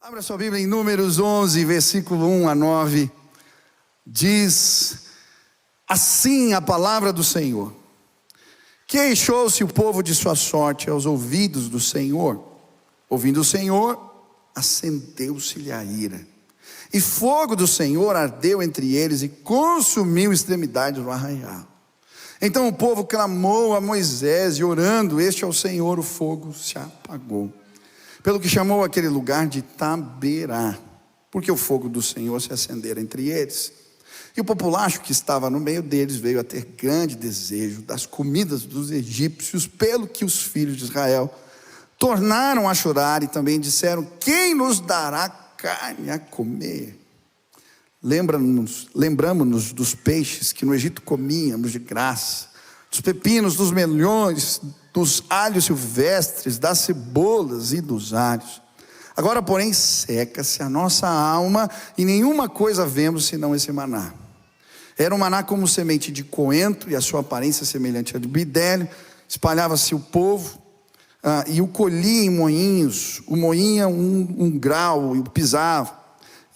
Abra sua Bíblia em Números 11, versículo 1 a 9. Diz assim a palavra do Senhor: Queixou-se o povo de sua sorte aos ouvidos do Senhor. Ouvindo o Senhor, acendeu-se-lhe a ira, e fogo do Senhor ardeu entre eles e consumiu extremidades do arraial. Então o povo clamou a Moisés, e orando este ao Senhor, o fogo se apagou, pelo que chamou aquele lugar de Taberá, porque o fogo do Senhor se acendera entre eles. E o populacho que estava no meio deles veio a ter grande desejo das comidas dos egípcios, pelo que os filhos de Israel tornaram a chorar e também disseram: quem nos dará carne a comer? Lembramos-nos dos peixes que no Egito comíamos de graça, dos pepinos, dos melões, dos alhos silvestres, das cebolas e dos alhos. Agora, porém, seca-se a nossa alma e nenhuma coisa vemos senão esse maná. Era um maná como semente de coentro, e a sua aparência semelhante à de bidélio. Espalhava-se o povo e o colhia em moinhos. O moinha um grau e o pisava,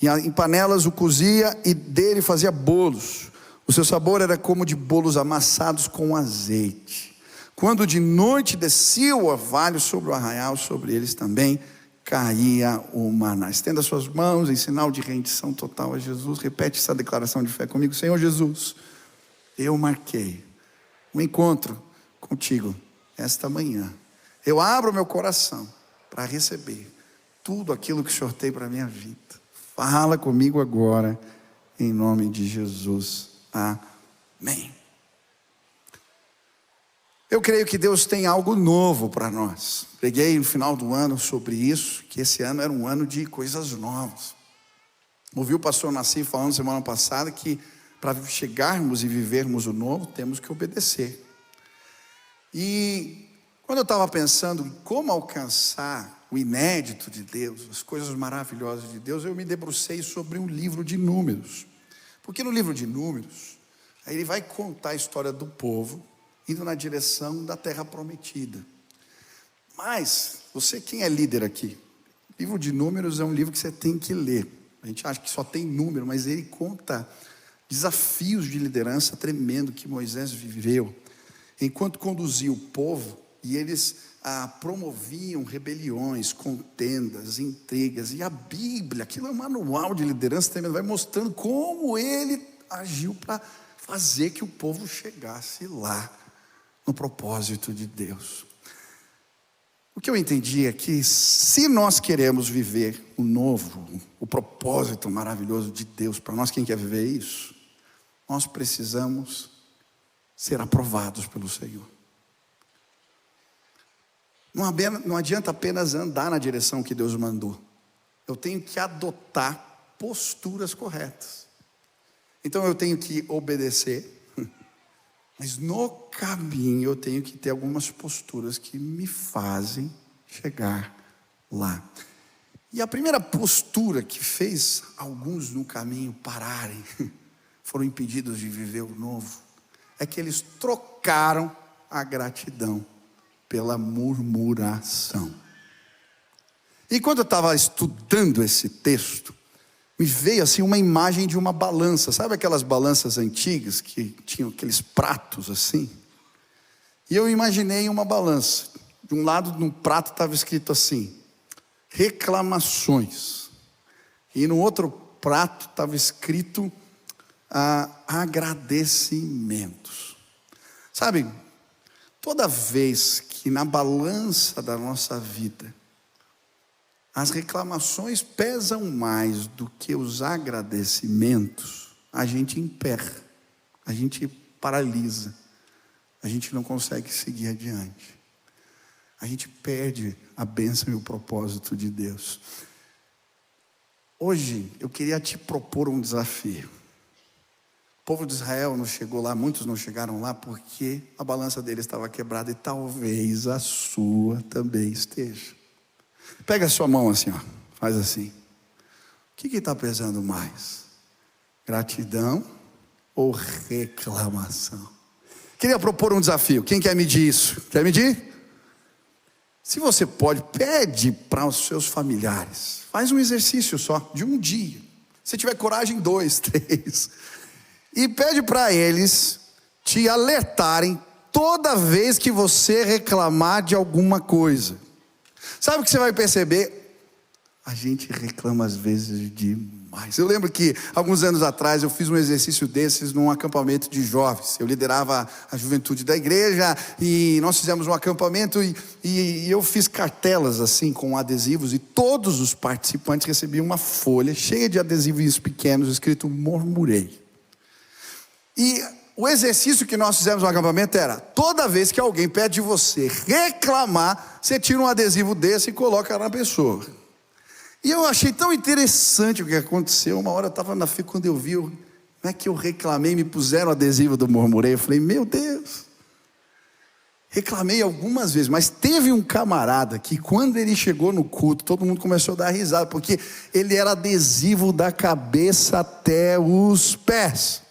e em panelas o cozia e dele fazia bolos. O seu sabor era como de bolos amassados com azeite. Quando de noite descia o orvalho sobre o arraial, sobre eles também caía o maná. Estenda suas mãos em sinal de rendição total a Jesus. Repete essa declaração de fé comigo: Senhor Jesus, eu marquei um encontro contigo esta manhã. Eu abro meu coração para receber tudo aquilo que o Senhor tem para a minha vida. Fala comigo agora, em nome de Jesus. Amém. Eu creio que Deus tem algo novo para nós. Preguei no final do ano sobre isso, que esse ano era um ano de coisas novas. Ouvi o pastor Nassim falando semana passada que para chegarmos e vivermos o novo, temos que obedecer. E quando eu estava pensando em como alcançar o inédito de Deus, as coisas maravilhosas de Deus, eu me debrucei sobre um livro de Números. Porque no livro de Números, aí ele vai contar a história do povo indo na direção da terra prometida. Mas, você, quem é líder aqui? O livro de Números é um livro que você tem que ler. A gente acha que só tem número, mas ele conta desafios de liderança tremendo que Moisés viveu enquanto conduzia o povo, e eles promoviam rebeliões, contendas, intrigas. E a Bíblia, aquilo é um manual de liderança tremendo, vai mostrando como ele agiu para fazer que o povo chegasse lá no propósito de Deus. O que eu entendi é que se nós queremos viver o novo, o propósito maravilhoso de Deus para nós, quem quer viver isso, nós precisamos ser aprovados pelo Senhor. Não adianta apenas andar na direção que Deus mandou. Eu tenho que adotar posturas corretas. Então eu tenho que obedecer, mas no caminho eu tenho que ter algumas posturas que me fazem chegar lá. E a primeira postura que fez alguns no caminho pararem, foram impedidos de viver o novo, é que eles trocaram a gratidão pela murmuração. E quando eu estava estudando esse texto, me veio assim uma imagem de uma balança. Sabe aquelas balanças antigas que tinham aqueles pratos assim? E eu imaginei uma balança. De um lado, no prato estava escrito assim: reclamações. E no outro prato estava escrito agradecimentos. Sabe, toda vez que na balança da nossa vida as reclamações pesam mais do que os agradecimentos, a gente emperra, a gente paralisa, a gente não consegue seguir adiante, a gente perde a bênção e o propósito de Deus. Hoje eu queria te propor um desafio. O povo de Israel não chegou lá, muitos não chegaram lá porque a balança deles estava quebrada, e talvez a sua também esteja. Pega a sua mão assim, ó, faz assim. O que está pesando mais? Gratidão ou reclamação? Queria propor um desafio. Quem quer medir isso? Quer medir? Se você pode, pede para os seus familiares. Faz um exercício só, de um dia. Se tiver coragem, 2, 3. E pede para eles te alertarem toda vez que você reclamar de alguma coisa. Sabe o que você vai perceber? A gente reclama às vezes demais. Eu lembro que alguns anos atrás eu fiz um exercício desses num acampamento de jovens. Eu liderava a juventude da igreja e nós fizemos um acampamento e eu fiz cartelas assim com adesivos e todos os participantes recebiam uma folha cheia de adesivos pequenos escrito murmurei. E o exercício que nós fizemos no acampamento era: toda vez que alguém pede de você reclamar, você tira um adesivo desse e coloca na pessoa. E eu achei tão interessante o que aconteceu. Uma hora eu estava na fila, quando eu vi, não é que eu reclamei, me puseram o adesivo do murmurei. Eu falei, meu Deus. Reclamei algumas vezes, mas teve um camarada que quando ele chegou no culto, todo mundo começou a dar risada, porque ele era adesivo da cabeça até os pés.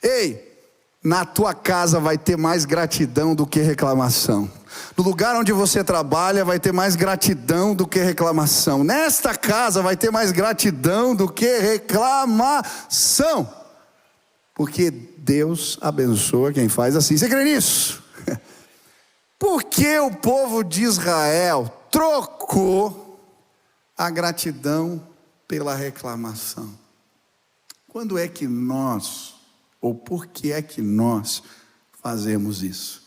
Ei, na tua casa vai ter mais gratidão do que reclamação. No lugar onde você trabalha vai ter mais gratidão do que reclamação. Nesta casa vai ter mais gratidão do que reclamação. Porque Deus abençoa quem faz assim. Você crê nisso? Por que o povo de Israel trocou a gratidão pela reclamação? Quando é que nós, ou por que é que nós fazemos isso?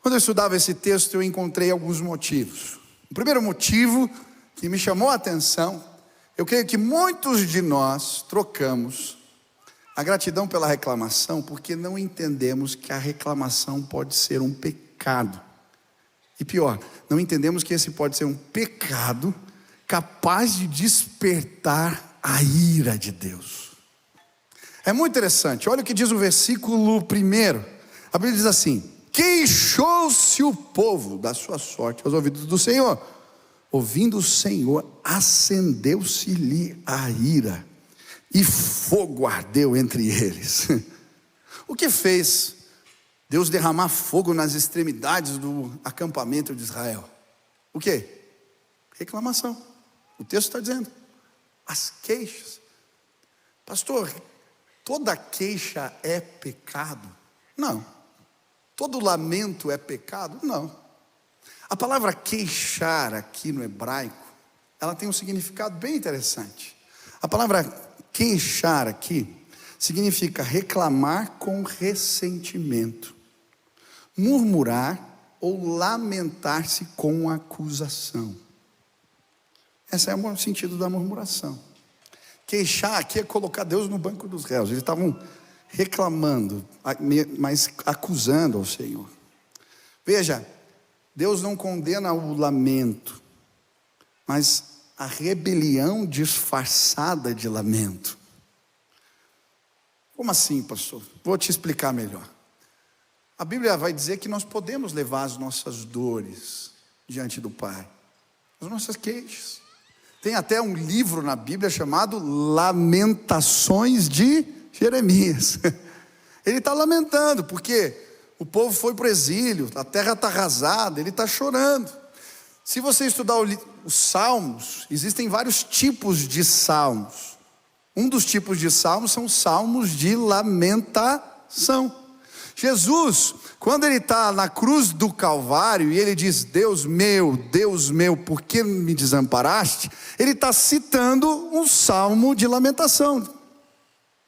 Quando eu estudava esse texto, eu encontrei alguns motivos. O primeiro motivo que me chamou a atenção, eu creio que muitos de nós trocamos a gratidão pela reclamação, porque não entendemos que a reclamação pode ser um pecado. E pior, não entendemos que esse pode ser um pecado capaz de despertar a ira de Deus. É muito interessante, olha o que diz o versículo 1. A Bíblia diz assim: queixou-se o povo da sua sorte aos ouvidos do Senhor. Ouvindo o Senhor, acendeu-se-lhe a ira, e fogo ardeu entre eles. O que fez Deus derramar fogo nas extremidades do acampamento de Israel? O que? Reclamação. O texto está dizendo, as queixas. Pastor, toda queixa é pecado? Não. Todo lamento é pecado? Não. A palavra queixar aqui no hebraico, ela tem um significado bem interessante. A palavra queixar aqui significa reclamar com ressentimento, murmurar ou lamentar-se com acusação. Esse é o sentido da murmuração. Queixar aqui é colocar Deus no banco dos réus. Eles estavam reclamando, mas acusando ao Senhor. Veja, Deus não condena o lamento, mas a rebelião disfarçada de lamento. Como assim, pastor? Vou te explicar melhor. A Bíblia vai dizer que nós podemos levar as nossas dores diante do Pai, as nossas queixas. Tem até um livro na Bíblia chamado Lamentações de Jeremias. Ele está lamentando, porque o povo foi para o exílio, a terra está arrasada, ele está chorando. Se você estudar os salmos, existem vários tipos de salmos. Um dos tipos de salmos são salmos de lamentação. Jesus, quando ele está na cruz do Calvário e ele diz, Deus meu, por que me desamparaste? Ele está citando um salmo de lamentação.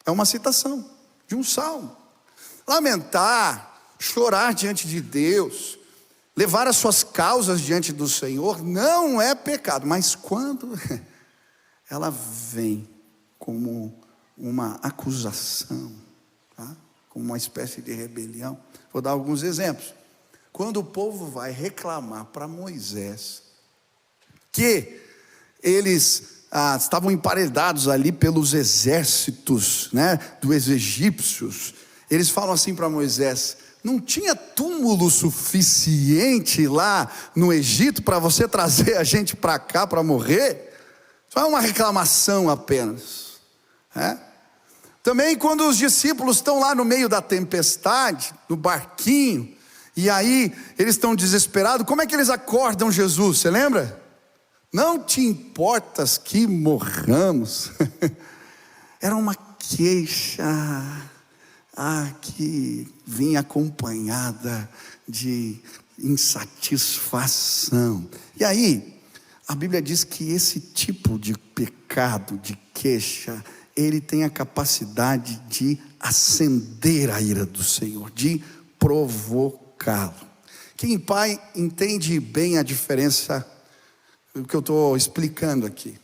É uma citação de um salmo. Lamentar, chorar diante de Deus, levar as suas causas diante do Senhor, não é pecado. Mas quando ela vem como uma acusação, tá? Como uma espécie de rebelião. Vou dar alguns exemplos. Quando o povo vai reclamar para Moisés que eles estavam emparedados ali pelos exércitos, né, dos egípcios, eles falam assim para Moisés: não tinha túmulo suficiente lá no Egito para você trazer a gente para cá para morrer? Só é uma reclamação apenas, né? Também quando os discípulos estão lá no meio da tempestade, no barquinho, E aí, eles estão desesperados. Como é que eles acordam Jesus? Você lembra? Não te importas que morramos. Era uma queixa que vinha acompanhada de insatisfação. E aí, a Bíblia diz que esse tipo de pecado, de queixa, ele tem a capacidade de acender a ira do Senhor, de provocá-lo. Quem pai entende bem a diferença do que eu estou explicando aqui.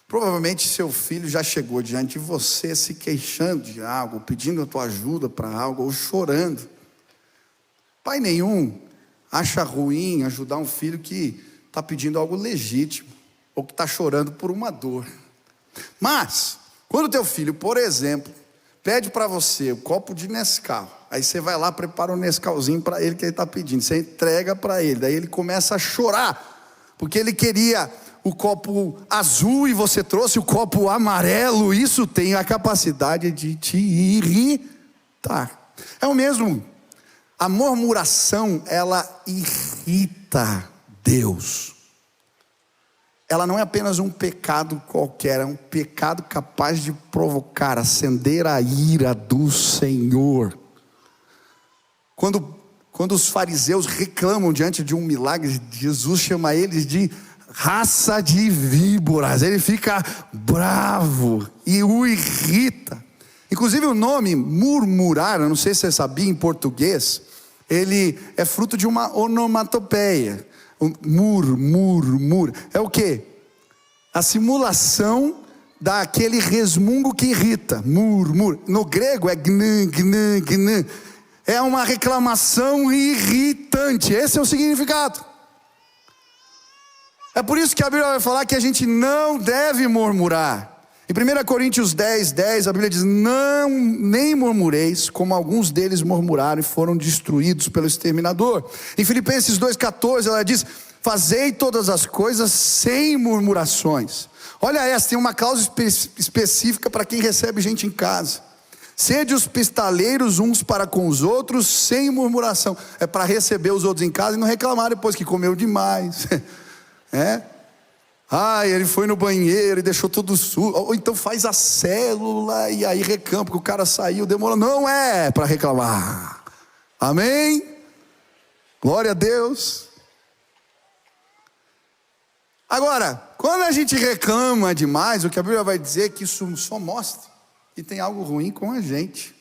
Provavelmente seu filho já chegou diante de você se queixando de algo, pedindo a tua ajuda para algo, ou chorando. Pai nenhum acha ruim ajudar um filho que está pedindo algo legítimo, ou que está chorando por uma dor. Mas, quando teu filho, por exemplo, pede para você um copo de Nescau, aí você vai lá, prepara um Nescauzinho para ele que ele está pedindo, você entrega para ele, daí ele começa a chorar, porque ele queria o copo azul e você trouxe o copo amarelo. Isso tem a capacidade de te irritar. É o mesmo. A murmuração, ela irrita Deus. Ela não é apenas um pecado qualquer, é um pecado capaz de provocar, acender a ira do Senhor. Quando os fariseus reclamam diante de um milagre, Jesus chama eles de raça de víboras. Ele fica bravo e o irrita. Inclusive o nome murmurar, eu não sei se você sabia, em português, ele é fruto de uma onomatopeia. Mur. É o quê? A simulação daquele resmungo que irrita. Mur. No grego é gn. É uma reclamação irritante. Esse é o significado. É por isso que a Bíblia vai falar que a gente não deve murmurar. Em 1 Coríntios 10, a Bíblia diz: não, nem murmureis, como alguns deles murmuraram e foram destruídos pelo exterminador. Em Filipenses 2,14 ela diz: fazei todas as coisas sem murmurações. Olha essa, tem uma cláusula específica para quem recebe gente em casa. Sede hospitaleiros uns para com os outros, sem murmuração. É para receber os outros em casa e não reclamar depois que comeu demais. Ele foi no banheiro e deixou tudo sujo. Ou então faz a célula e aí reclama porque o cara saiu, demorou. Não é para reclamar. Amém? Glória a Deus. Agora, quando a gente reclama demais, o que a Bíblia vai dizer é que isso só mostra que tem algo ruim com a gente.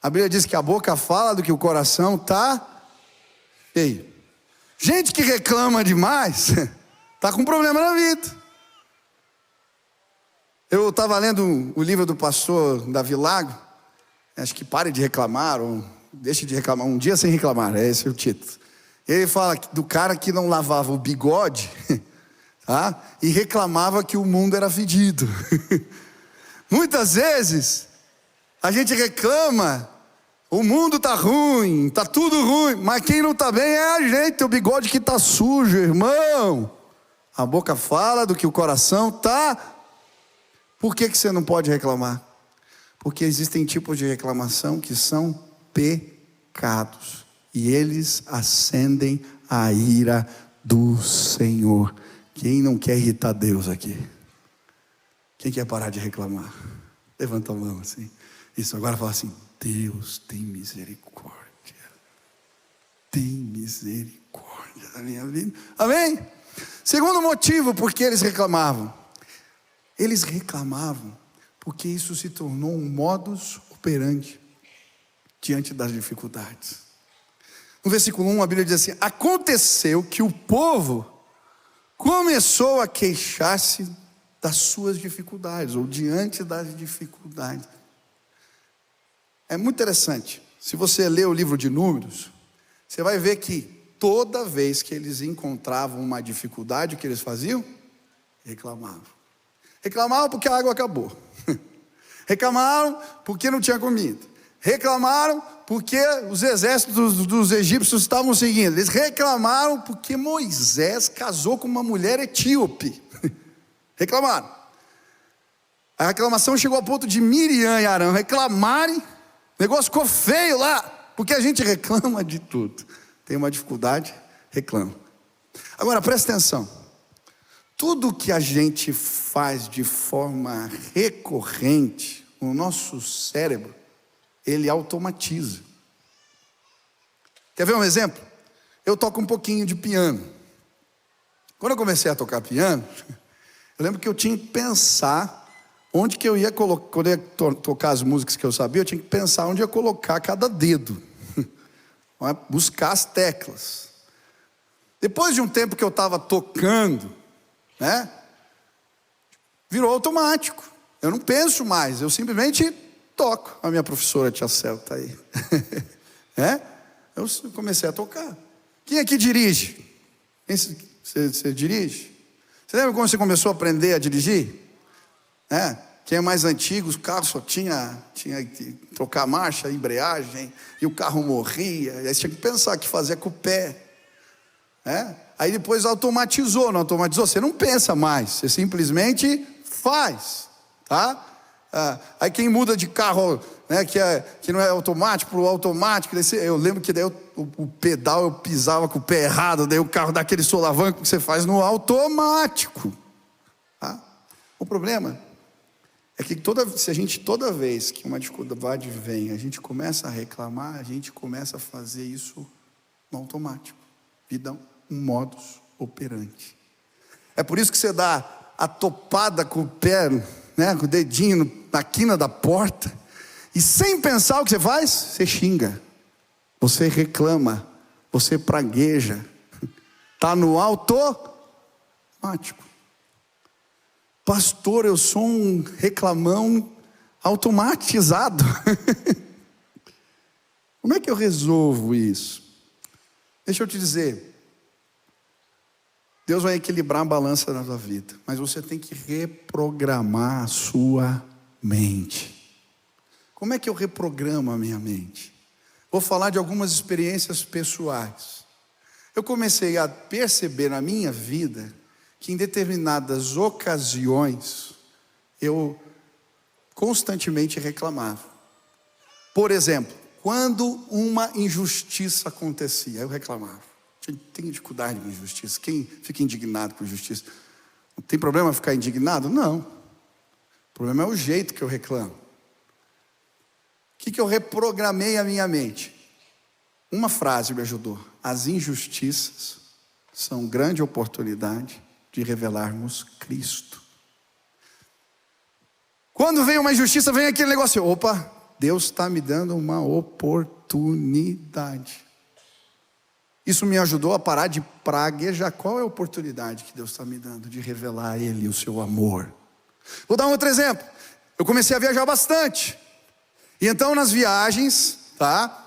A Bíblia diz que a boca fala do que o coração está cheio. Gente que reclama demais está com problema na vida. Eu estava lendo o livro do pastor Davi Lago. Acho que pare de reclamar, ou deixe de reclamar, um dia sem reclamar, é esse o título. Ele fala do cara que não lavava o bigode, tá? E reclamava que o mundo era fedido. Muitas vezes a gente reclama, o mundo está ruim, está tudo ruim, mas quem não está bem é a gente, o bigode que está sujo, irmão. A boca fala do que o coração está. Por que você não pode reclamar? Porque existem tipos de reclamação que são pecados, e eles acendem a ira do Senhor. Quem não quer irritar Deus aqui? Quem quer parar de reclamar? Levanta a mão assim. Isso, agora fala assim: Deus tem misericórdia. Tem misericórdia da minha vida. Amém? Segundo motivo por que eles reclamavam. Eles reclamavam porque isso se tornou um modus operandi diante das dificuldades. No versículo 1 a Bíblia diz assim: aconteceu que o povo começou a queixar-se das suas dificuldades, ou diante das dificuldades. É muito interessante. Se você ler o livro de Números, você vai ver que toda vez que eles encontravam uma dificuldade, o que eles faziam? Reclamavam. Reclamavam porque a água acabou. Reclamaram porque não tinha comida. Reclamaram porque os exércitos dos egípcios estavam seguindo. Eles reclamaram porque Moisés casou com uma mulher etíope. Reclamaram. A reclamação chegou ao ponto de Miriam e Arão reclamarem. O negócio ficou feio lá. Porque a gente reclama de tudo. Tem uma dificuldade, reclama. Agora, presta atenção. Tudo que a gente faz de forma recorrente, o nosso cérebro, ele automatiza. Quer ver um exemplo? Eu toco um pouquinho de piano. Quando eu comecei a tocar piano, eu lembro que eu tinha que pensar onde que eu ia colocar. Quando eu ia tocar as músicas que eu sabia, eu tinha que pensar onde eu ia colocar cada dedo. Buscar as teclas. Depois de um tempo que eu estava tocando, né, virou automático. Eu não penso mais, eu simplesmente toco. A minha professora Tia Cel está aí. Eu comecei a tocar. Quem aqui dirige? Você dirige? Você lembra quando você começou a aprender a dirigir? Quem é mais antigo, os carros só tinha que trocar marcha, embreagem, e o carro morria, e aí você tinha que pensar o que fazer com o pé. Aí depois automatizou, não automatizou? Você não pensa mais, você simplesmente faz, tá? Aí quem muda de carro, né, que não é automático para o automático, eu lembro que daí o pedal eu pisava com o pé errado, daí o carro dá aquele solavanco que você faz no automático, tá? O problema é que toda vez que uma dificuldade vem, a gente começa a reclamar, a gente começa a fazer isso no automático. Vida um modus operandi. É por isso que você dá a topada com o pé, né, com o dedinho na quina da porta, e sem pensar o que você faz, você xinga, você reclama, você pragueja. Está no automático. Pastor, eu sou um reclamão automatizado. Como é que eu resolvo isso? Deixa eu te dizer, Deus vai equilibrar a balança na sua vida, mas você tem que reprogramar a sua mente. Como é que eu reprogramo a minha mente? Vou falar de algumas experiências pessoais. Eu comecei a perceber na minha vida que em determinadas ocasiões eu constantemente reclamava. Por exemplo, quando uma injustiça acontecia, eu reclamava. Eu tenho dificuldade com injustiça. Quem fica indignado com injustiça? Não tem problema ficar indignado? Não. O problema é o jeito que eu reclamo. O que eu reprogramei a minha mente? Uma frase me ajudou. As injustiças são grande oportunidade de revelarmos Cristo. Quando vem uma injustiça, vem aquele negócio, opa, Deus está me dando uma oportunidade. Isso me ajudou a parar de praguejar. Qual é a oportunidade que Deus está me dando de revelar a Ele o seu amor? Vou dar um outro exemplo. Eu comecei a viajar bastante. E então nas viagens, tá?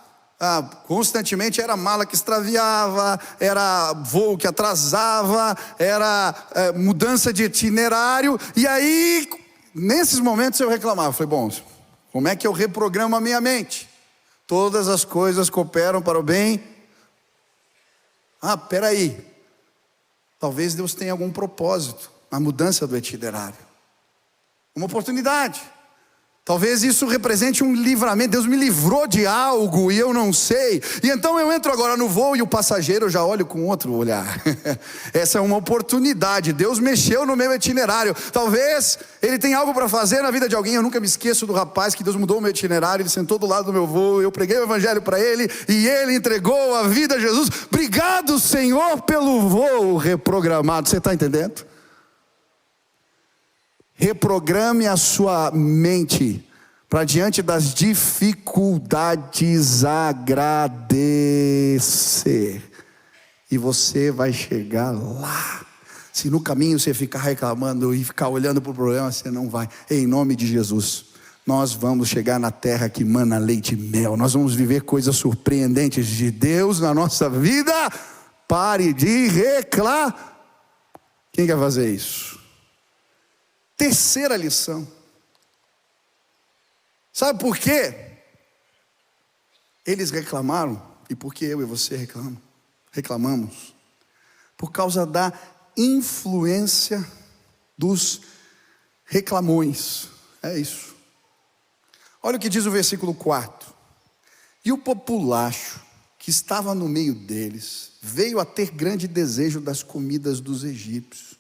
Constantemente era mala que extraviava, era voo que atrasava, era mudança de itinerário. E aí, nesses momentos eu reclamava. Falei, bom, como é que eu reprogramo a minha mente? Todas as coisas cooperam para o bem. Peraí. Talvez Deus tenha algum propósito na mudança do itinerário. Uma oportunidade. Talvez isso represente um livramento. Deus me livrou de algo e eu não sei. E então eu entro agora no voo e o passageiro já olha com outro olhar. Essa é uma oportunidade. Deus mexeu no meu itinerário. Talvez Ele tenha algo para fazer na vida de alguém. Eu nunca me esqueço do rapaz que Deus mudou o meu itinerário. Ele sentou do lado do meu voo. Eu preguei o evangelho para ele e ele entregou a vida a Jesus. Obrigado, Senhor, pelo voo reprogramado. Você está entendendo? Reprograme a sua mente para diante das dificuldades agradecer. E você vai chegar lá. Se no caminho você ficar reclamando e ficar olhando para o problema, você não vai. Em nome de Jesus, nós vamos chegar na terra que mana leite e mel. Nós vamos viver coisas surpreendentes de Deus na nossa vida. Pare de reclamar. Quem quer fazer isso? Terceira lição. Sabe por quê? Eles reclamaram, e por que eu e você reclamamos? Por causa da influência dos reclamões. É isso. Olha o que diz o versículo 4. E o populacho que estava no meio deles veio a ter grande desejo das comidas dos egípcios,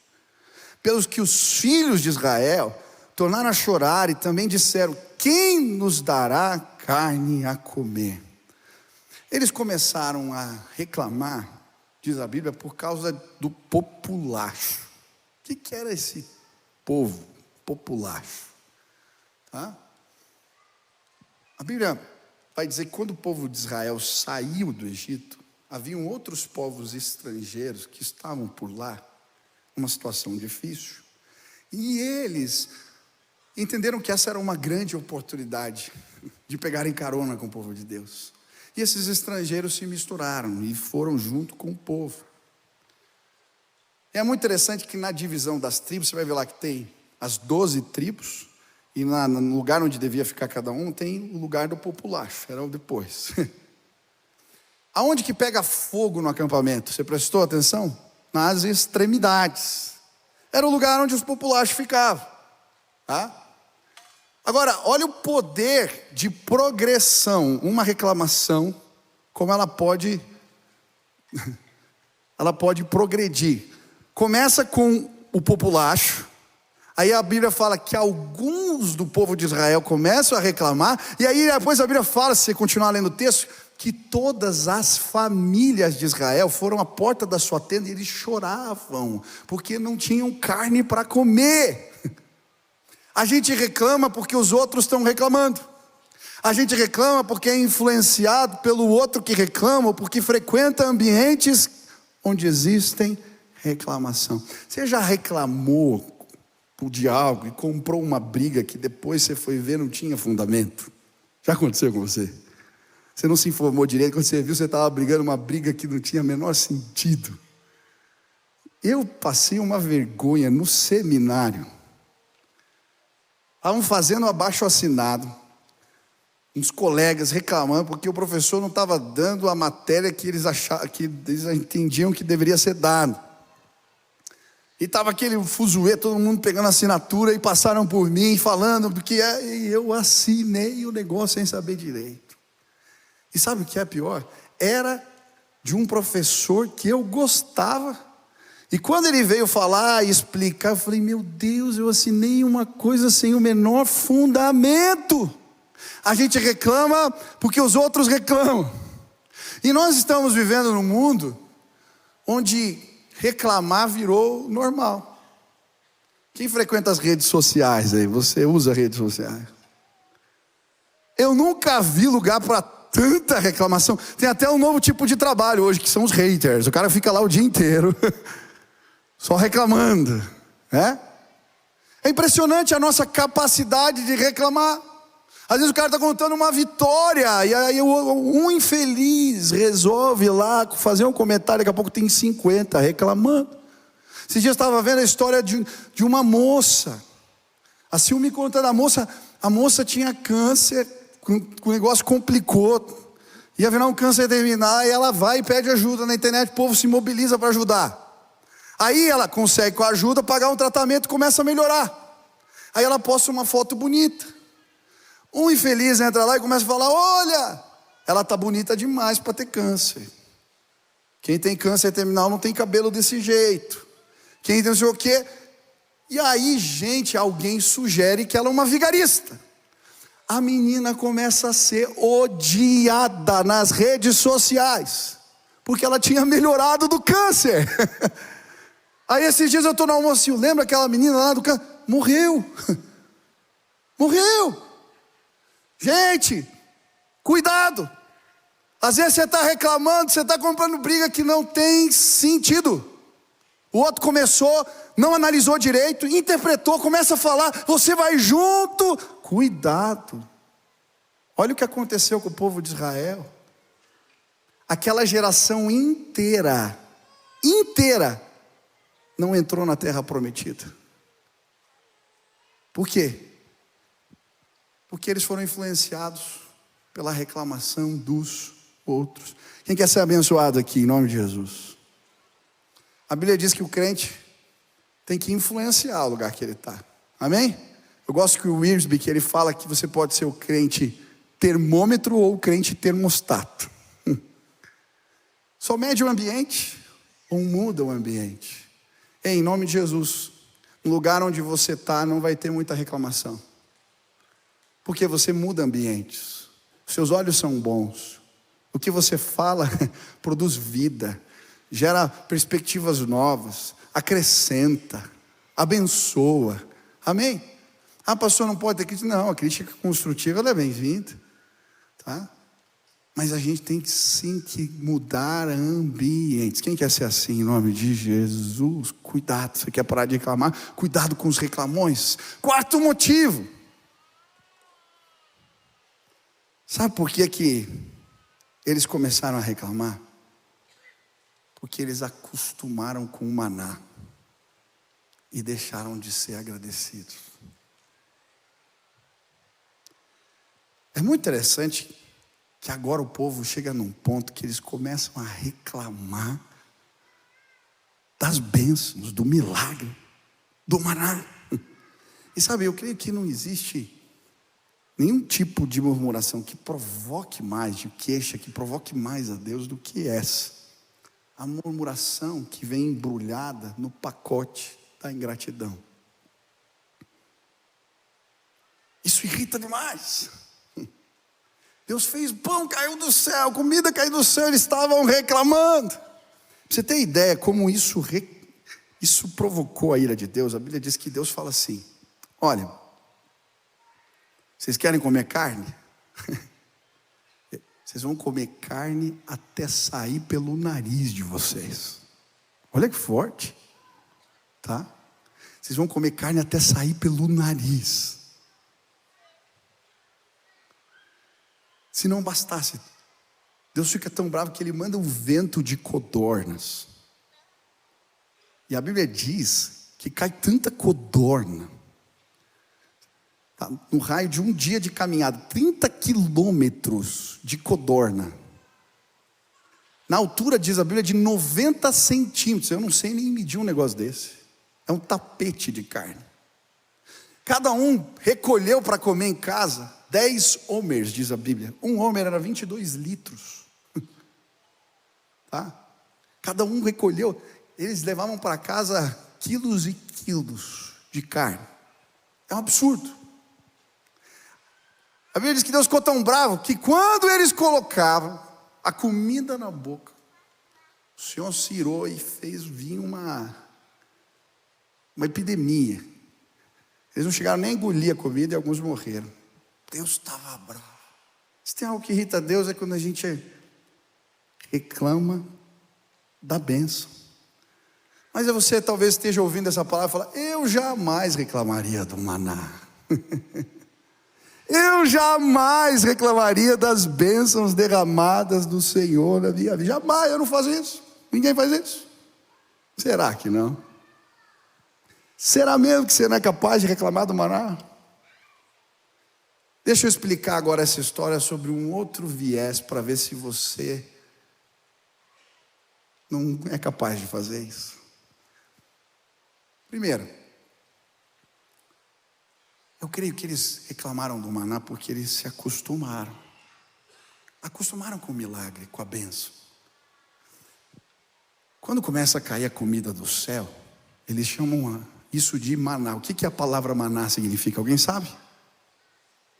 pelos que os filhos de Israel tornaram a chorar e também disseram: quem nos dará carne a comer? Eles começaram a reclamar, diz a Bíblia, por causa do populacho. O que era esse povo populacho? Tá? A Bíblia vai dizer que quando o povo de Israel saiu do Egito, haviam outros povos estrangeiros que estavam por lá, numa situação difícil, e eles entenderam que essa era uma grande oportunidade de pegarem carona com o povo de Deus. E esses estrangeiros se misturaram e foram junto com o povo. É muito interessante que na divisão das tribos, você vai ver lá que tem as 12 tribos, e no lugar onde devia ficar cada um, tem o lugar do populacho, era o depois. Aonde que pega fogo no acampamento? Você prestou atenção? Nas extremidades. Era o lugar onde os populachos ficavam. Tá? Agora, olha o poder de progressão. Uma reclamação, como ela pode progredir. Começa com o populacho. Aí a Bíblia fala que alguns do povo de Israel começam a reclamar. E aí depois a Bíblia fala, se você continuar lendo o texto, que todas as famílias de Israel foram à porta da sua tenda e eles choravam, porque não tinham carne para comer. A gente reclama porque os outros estão reclamando. A gente reclama porque é influenciado pelo outro que reclama, ou porque frequenta ambientes onde existem reclamação. Você já reclamou de algo e comprou uma briga que depois você foi ver não tinha fundamento? Já aconteceu com você? Você não se informou direito, quando você viu, você estava brigando uma briga que não tinha o menor sentido. Eu passei uma vergonha no seminário. Estavam fazendo abaixo-assinado, uns colegas reclamando porque o professor não estava dando a matéria que eles entendiam que deveria ser dado. E estava aquele fuzuê, todo mundo pegando assinatura, e passaram por mim falando porque eu assinei o negócio sem saber direito. E sabe o que é pior? Era de um professor que eu gostava. E quando ele veio falar e explicar, eu falei: meu Deus, eu assinei uma coisa sem o menor fundamento. A gente reclama porque os outros reclamam. E nós estamos vivendo num mundo onde reclamar virou normal. Quem frequenta as redes sociais aí? Você usa redes sociais? Eu nunca vi lugar para tanta reclamação. Tem até um novo tipo de trabalho hoje, que são os haters. O cara fica lá o dia inteiro só reclamando, né? É impressionante a nossa capacidade de reclamar. Às vezes o cara está contando uma vitória, e aí um infeliz resolve lá fazer um comentário, daqui a pouco tem 50 reclamando. Esses dias eu estava vendo a história de uma moça. A Sil me contando, a moça tinha câncer, o negócio complicou, ia virar um câncer terminal, e ela vai e pede ajuda na internet, o povo se mobiliza para ajudar. Aí ela consegue com a ajuda pagar um tratamento e começa a melhorar. Aí ela posta uma foto bonita. Um infeliz entra lá e começa a falar: olha, ela está bonita demais para ter câncer. Quem tem câncer terminal não tem cabelo desse jeito. Quem tem não sei o quê. E aí, alguém sugere que ela é uma vigarista. A menina começa a ser odiada nas redes sociais, porque ela tinha melhorado do câncer. Aí esses dias eu estou no almoço, lembra aquela menina lá do câncer? Morreu. Morreu. Gente, cuidado. Às vezes você está reclamando, você está comprando briga que não tem sentido. O outro começou, não analisou direito, interpretou, começa a falar, você vai junto. Cuidado. Olha o que aconteceu com o povo de Israel. Aquela geração inteira não entrou na terra prometida. Por quê? Porque eles foram influenciados pela reclamação dos outros. Quem quer ser abençoado aqui, em nome de Jesus? A Bíblia diz que o crente tem que influenciar o lugar que ele está. Amém? Eu gosto que o Wiersbe, que ele fala que você pode ser o crente termômetro ou crente termostato. Só mede o ambiente ou muda o ambiente. Em nome de Jesus, no lugar onde você está não vai ter muita reclamação. Porque você muda ambientes. Seus olhos são bons. O que você fala produz vida, gera perspectivas novas, acrescenta, abençoa. Amém? Ah, pastor, não pode ter crítica. Não, a crítica construtiva ela é bem-vinda. Tá? Mas a gente tem sim que mudar ambientes. Quem quer ser assim em nome de Jesus? Cuidado, você quer parar de reclamar? Cuidado com os reclamões. Quarto motivo. Sabe por que eles começaram a reclamar? Porque eles acostumaram com o maná e deixaram de ser agradecidos. É muito interessante que agora o povo chega num ponto que eles começam a reclamar das bênçãos, do milagre, do maná. E sabe, eu creio que não existe nenhum tipo de murmuração que provoque mais, de queixa, que provoque mais a Deus do que essa. A murmuração que vem embrulhada no pacote da ingratidão. Isso irrita demais. Deus fez pão, caiu do céu, comida caiu do céu, eles estavam reclamando. Pra você ter ideia como isso provocou a ira de Deus, a Bíblia diz que Deus fala assim: olha, vocês querem comer carne? Vocês vão comer carne até sair pelo nariz de vocês. Olha que forte, tá? Vocês vão comer carne até sair pelo nariz. Se não bastasse, Deus fica tão bravo que Ele manda um vento de codornas. E a Bíblia diz que cai tanta codorna, tá, no raio de um dia de caminhada, 30 quilômetros de codorna. Na altura, diz a Bíblia, de 90 centímetros. Eu não sei nem medir um negócio desse. É um tapete de carne. Cada um recolheu para comer em casa 10 homers, diz a Bíblia. Um homer era 22 litros. Tá? Cada um recolheu. Eles levavam para casa quilos e quilos de carne. É um absurdo. A Bíblia diz que Deus ficou tão bravo que quando eles colocavam a comida na boca, o Senhor se irou e fez vir uma epidemia. Eles não chegaram nem a engolir a comida e alguns morreram. Deus estava bravo. Se tem algo que irrita Deus é quando a gente reclama da bênção. Mas você talvez esteja ouvindo essa palavra e fala: eu jamais reclamaria do maná. Eu jamais reclamaria das bênçãos derramadas do Senhor na minha vida. Jamais, eu não faço isso. Ninguém faz isso. Será que não? Será mesmo que você não é capaz de reclamar do maná? Deixa eu explicar agora essa história sobre um outro viés, para ver se você não é capaz de fazer isso. Primeiro, eu creio que eles reclamaram do maná porque eles se acostumaram. Acostumaram com o milagre, com a bênção. Quando começa a cair a comida do céu, eles chamam isso de maná. O que a palavra maná significa? Alguém sabe?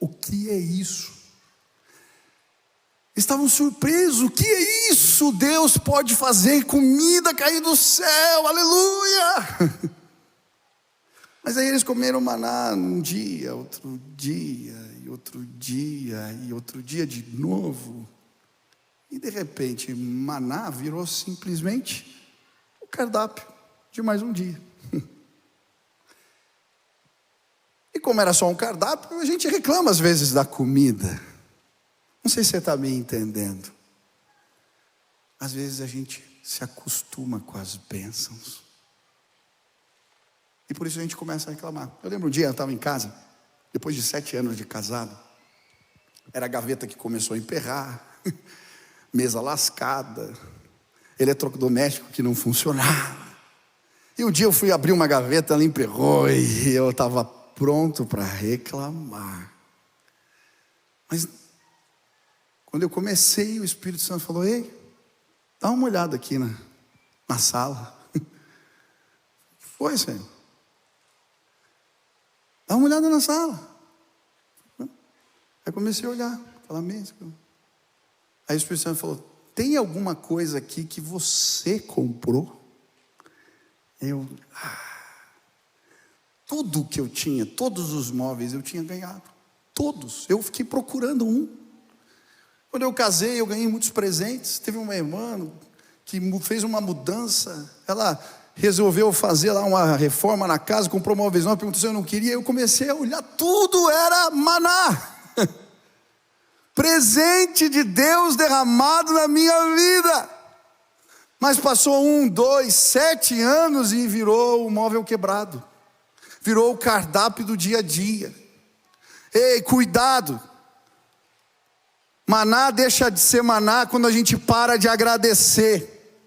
O que é isso? Estavam surpresos. O que é isso? Deus pode fazer comida cair do céu. Aleluia! Mas aí eles comeram maná um dia, outro dia, e outro dia, e outro dia de novo. E de repente, maná virou simplesmente o cardápio de mais um dia. E como era só um cardápio, a gente reclama às vezes da comida. Não sei se você está me entendendo. Às vezes a gente se acostuma com as bênçãos. E por isso a gente começa a reclamar. Eu lembro um dia, eu estava em casa, depois de 7 anos de casado. Era a gaveta que começou a emperrar, mesa lascada, eletrodoméstico que não funcionava. E um dia eu fui abrir uma gaveta, ela emperrou e eu estava pronto para reclamar. Mas Quando eu comecei, o Espírito Santo falou: ei, dá uma olhada aqui na sala. O que foi, Senhor? Dá uma olhada na sala. Aí comecei a olhar, falar mesmo. Aí o Espírito Santo falou: tem alguma coisa aqui que você comprou? Tudo que eu tinha, todos os móveis eu tinha ganhado. Todos. Eu fiquei procurando um. Quando eu casei, eu ganhei muitos presentes. Teve uma irmã que fez uma mudança. Ela resolveu fazer lá uma reforma na casa, comprou móveis novos, perguntou se eu não queria. Eu comecei a olhar, tudo era maná. Presente de Deus derramado na minha vida. Mas passou 1, 2, 7 anos e virou o móvel quebrado. Virou o cardápio do dia a dia. Ei, cuidado. Maná deixa de ser maná quando a gente para de agradecer.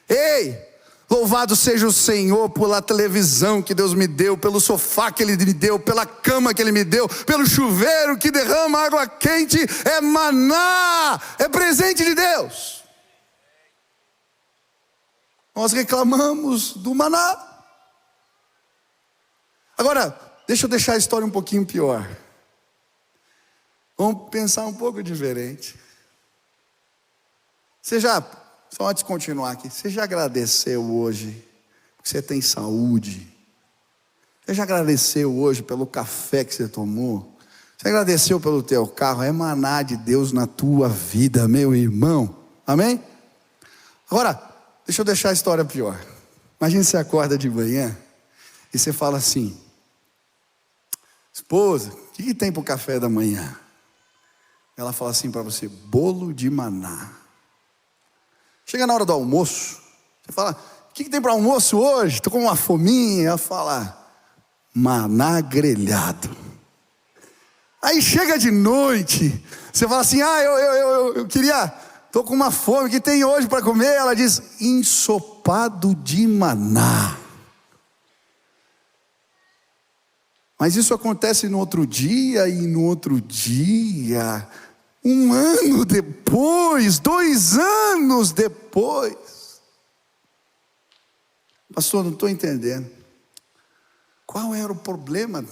Ei, louvado seja o Senhor pela televisão que Deus me deu, pelo sofá que Ele me deu, pela cama que Ele me deu, pelo chuveiro que derrama água quente. É maná, é presente de Deus. Nós reclamamos do maná. Agora, deixa eu deixar a história um pouquinho pior. Vamos pensar um pouco diferente. Só antes de continuar aqui, você já agradeceu hoje que você tem saúde? Você já agradeceu hoje pelo café que você tomou? Você agradeceu pelo teu carro? É maná de Deus na tua vida, meu irmão. Amém? Agora, deixa eu deixar a história pior. Imagina você acorda de manhã e você fala assim: esposa, o que tem para o café da manhã? Ela fala assim para você: bolo de maná. Chega na hora do almoço, você fala: o que tem para almoço hoje? Estou com uma fominha. Ela fala: maná grelhado. Aí chega de noite, você fala assim: eu queria, estou com uma fome, o que tem hoje para comer? Ela diz: ensopado de maná. Mas isso acontece no outro dia e no outro dia. 1 ano depois, 2 anos depois. Pastor, não estou entendendo. Qual era o problema?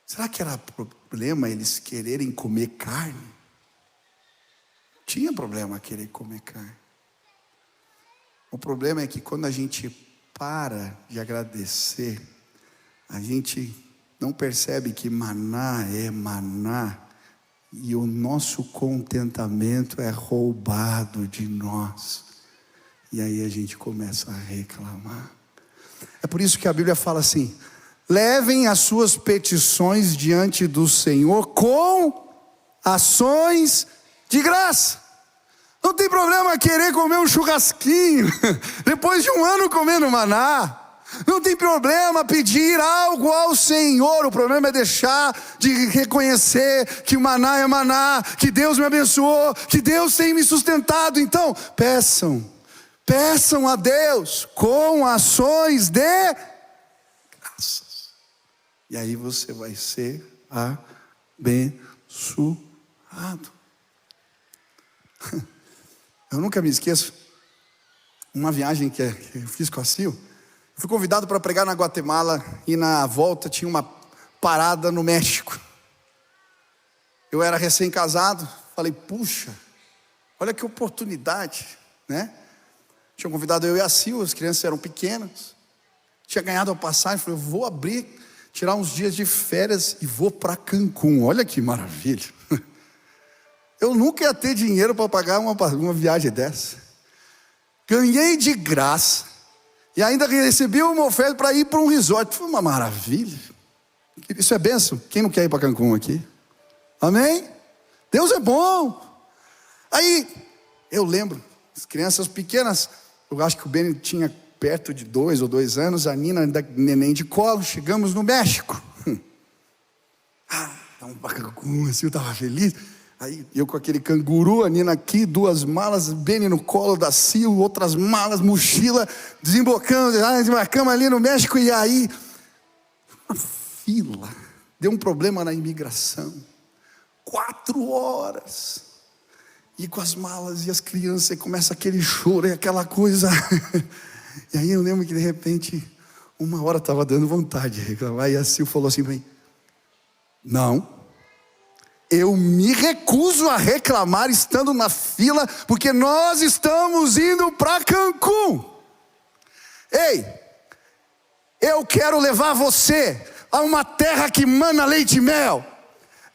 Será que era problema eles quererem comer carne? Não tinha problema querer comer carne. O problema é que quando a gente para de agradecer, a gente não percebe que maná é maná. E o nosso contentamento é roubado de nós. E aí a gente começa a reclamar. É por isso que a Bíblia fala assim: levem as suas petições diante do Senhor com ações de graça. Não tem problema querer comer um churrasquinho depois de 1 ano comendo maná. Não tem problema pedir algo ao Senhor. O problema é deixar de reconhecer que o maná é maná, que Deus me abençoou, que Deus tem me sustentado. Então, peçam a Deus com ações de graças. E aí você vai ser abençoado. Eu nunca me esqueço uma viagem que eu fiz com a Sil. Fui convidado para pregar na Guatemala e na volta tinha uma parada no México. Eu era recém-casado, falei: puxa, olha que oportunidade, né? Tinham convidado eu e a Sil, as crianças eram pequenas. Tinha ganhado a passagem, falei: eu vou tirar uns dias de férias e vou para Cancún. Olha que maravilha. Eu nunca ia ter dinheiro para pagar uma viagem dessa. Ganhei de graça. E ainda recebi uma oferta para ir para um resort. Foi uma maravilha. Isso é bênção. Quem não quer ir para Cancún aqui? Amém? Deus é bom. Aí, eu lembro, as crianças pequenas, eu acho que o Beni tinha perto de 2 ou 2 anos, a Nina ainda neném de colo, chegamos no México. Vamos para Cancún, assim, eu estava feliz. Aí eu com aquele canguru, a Nina aqui, 2 malas, Beni no colo da Sil, outras malas, mochila, desembarcamos ali no México. E aí, uma fila, deu um problema na imigração. 4 horas. E com as malas e as crianças, e começa aquele choro e aquela coisa. E aí eu lembro que de repente, 1 hora estava dando vontade de reclamar. E a Sil falou assim para mim: não, eu me recuso a reclamar estando na fila, porque nós estamos indo para Cancún. Ei, eu quero levar você a uma terra que mana leite e mel.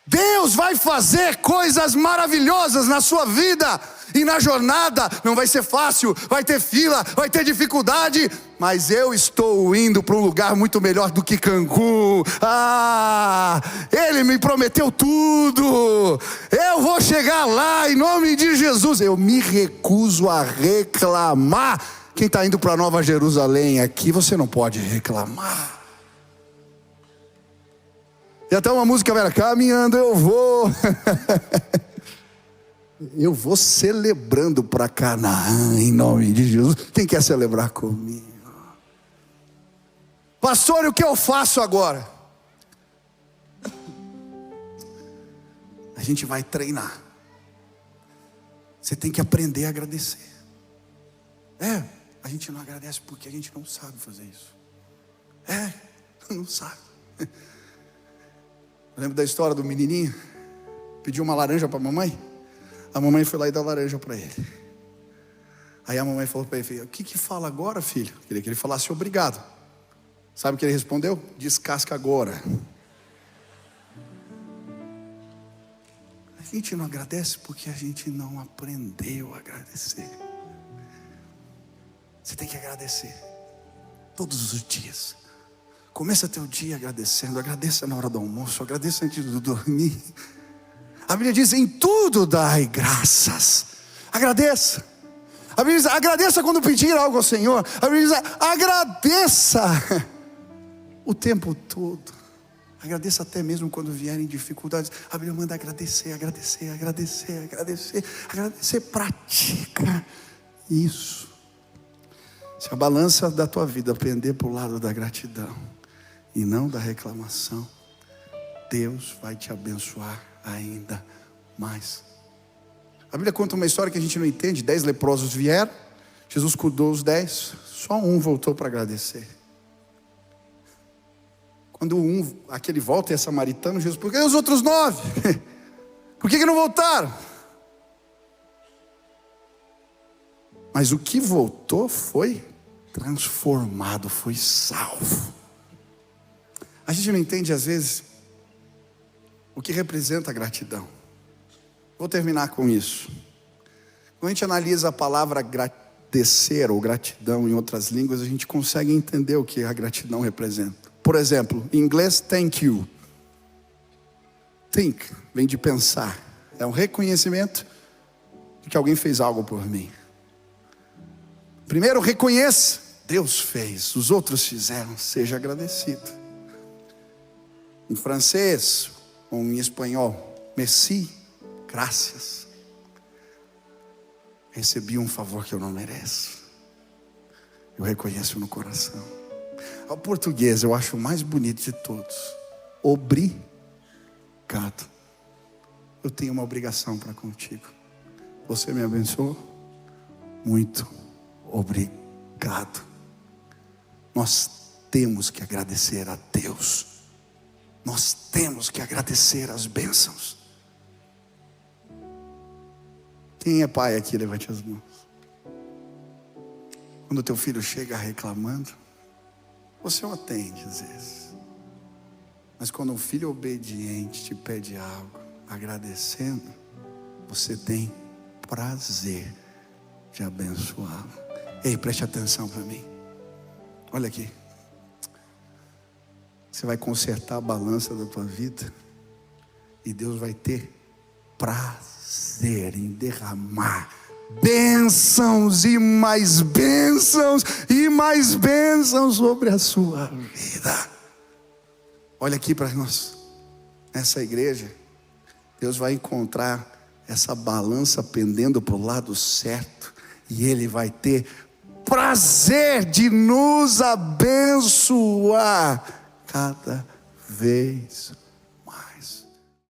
Deus vai fazer coisas maravilhosas na sua vida. E na jornada não vai ser fácil, vai ter fila, vai ter dificuldade, mas eu estou indo para um lugar muito melhor do que Cancún. Ele me prometeu tudo. Eu vou chegar lá em nome de Jesus. Eu me recuso a reclamar. Quem está indo para Nova Jerusalém aqui, você não pode reclamar. E até uma música velha: caminhando eu vou. Eu vou celebrando para Canaã em nome de Jesus. Quem quer celebrar comigo? Pastor, e o que eu faço agora? A gente vai treinar. Você tem que aprender a agradecer. A gente não agradece porque a gente não sabe fazer isso. Não sabe. Eu lembro da história do menininho, pediu uma laranja para a mamãe. A mamãe foi lá e deu laranja para ele. Aí a mamãe falou para ele: o que fala agora, filho? Queria que ele falasse obrigado. Sabe o que ele respondeu? Descasca agora. A gente não agradece porque a gente não aprendeu a agradecer. Você tem que agradecer todos os dias. Começa teu dia agradecendo. Agradeça na hora do almoço, agradeça antes de dormir. A Bíblia diz: em tudo dai graças. Agradeça. A Bíblia diz: agradeça quando pedir algo ao Senhor. A Bíblia diz: agradeça o tempo todo. Agradeça até mesmo quando vierem dificuldades. A Bíblia manda agradecer, agradecer, agradecer, agradecer. Agradecer, pratica isso. Se a balança da tua vida pender para o lado da gratidão e não da reclamação, Deus vai te abençoar ainda mais. A Bíblia conta uma história que a gente não entende. 10 leprosos vieram, Jesus cuidou os 10, só um voltou para agradecer. Quando aquele volta, é samaritano, Jesus: por que os outros 9? Por que não voltaram? Mas o que voltou foi transformado, foi salvo. A gente não entende às vezes o que representa a gratidão. Vou terminar com isso. Quando a gente analisa a palavra agradecer ou gratidão em outras línguas, a gente consegue entender o que a gratidão representa. Por exemplo, em inglês, thank you. Think vem de pensar. É um reconhecimento de que alguém fez algo por mim. Primeiro, reconheça: Deus fez, os outros fizeram, seja agradecido. Em francês ou em espanhol, merci, graças. Recebi um favor que eu não mereço. Eu reconheço no coração. Ao português eu acho o mais bonito de todos: obrigado. Eu tenho uma obrigação para contigo. Você me abençoou? Muito obrigado. Nós temos que agradecer a Deus. Nós temos que agradecer as bênçãos. Quem é pai aqui? Levante as mãos. Quando teu filho chega reclamando, você o atende às vezes. Mas quando um filho obediente te pede algo, agradecendo, você tem prazer de abençoá-lo. Ei, preste atenção para mim. Olha aqui. Você vai consertar a balança da tua vida e Deus vai ter prazer em derramar bênçãos e mais bênçãos e mais bênçãos sobre a sua vida. Olha aqui para nós, nessa igreja, Deus vai encontrar essa balança pendendo para o lado certo e Ele vai ter prazer de nos abençoar cada vez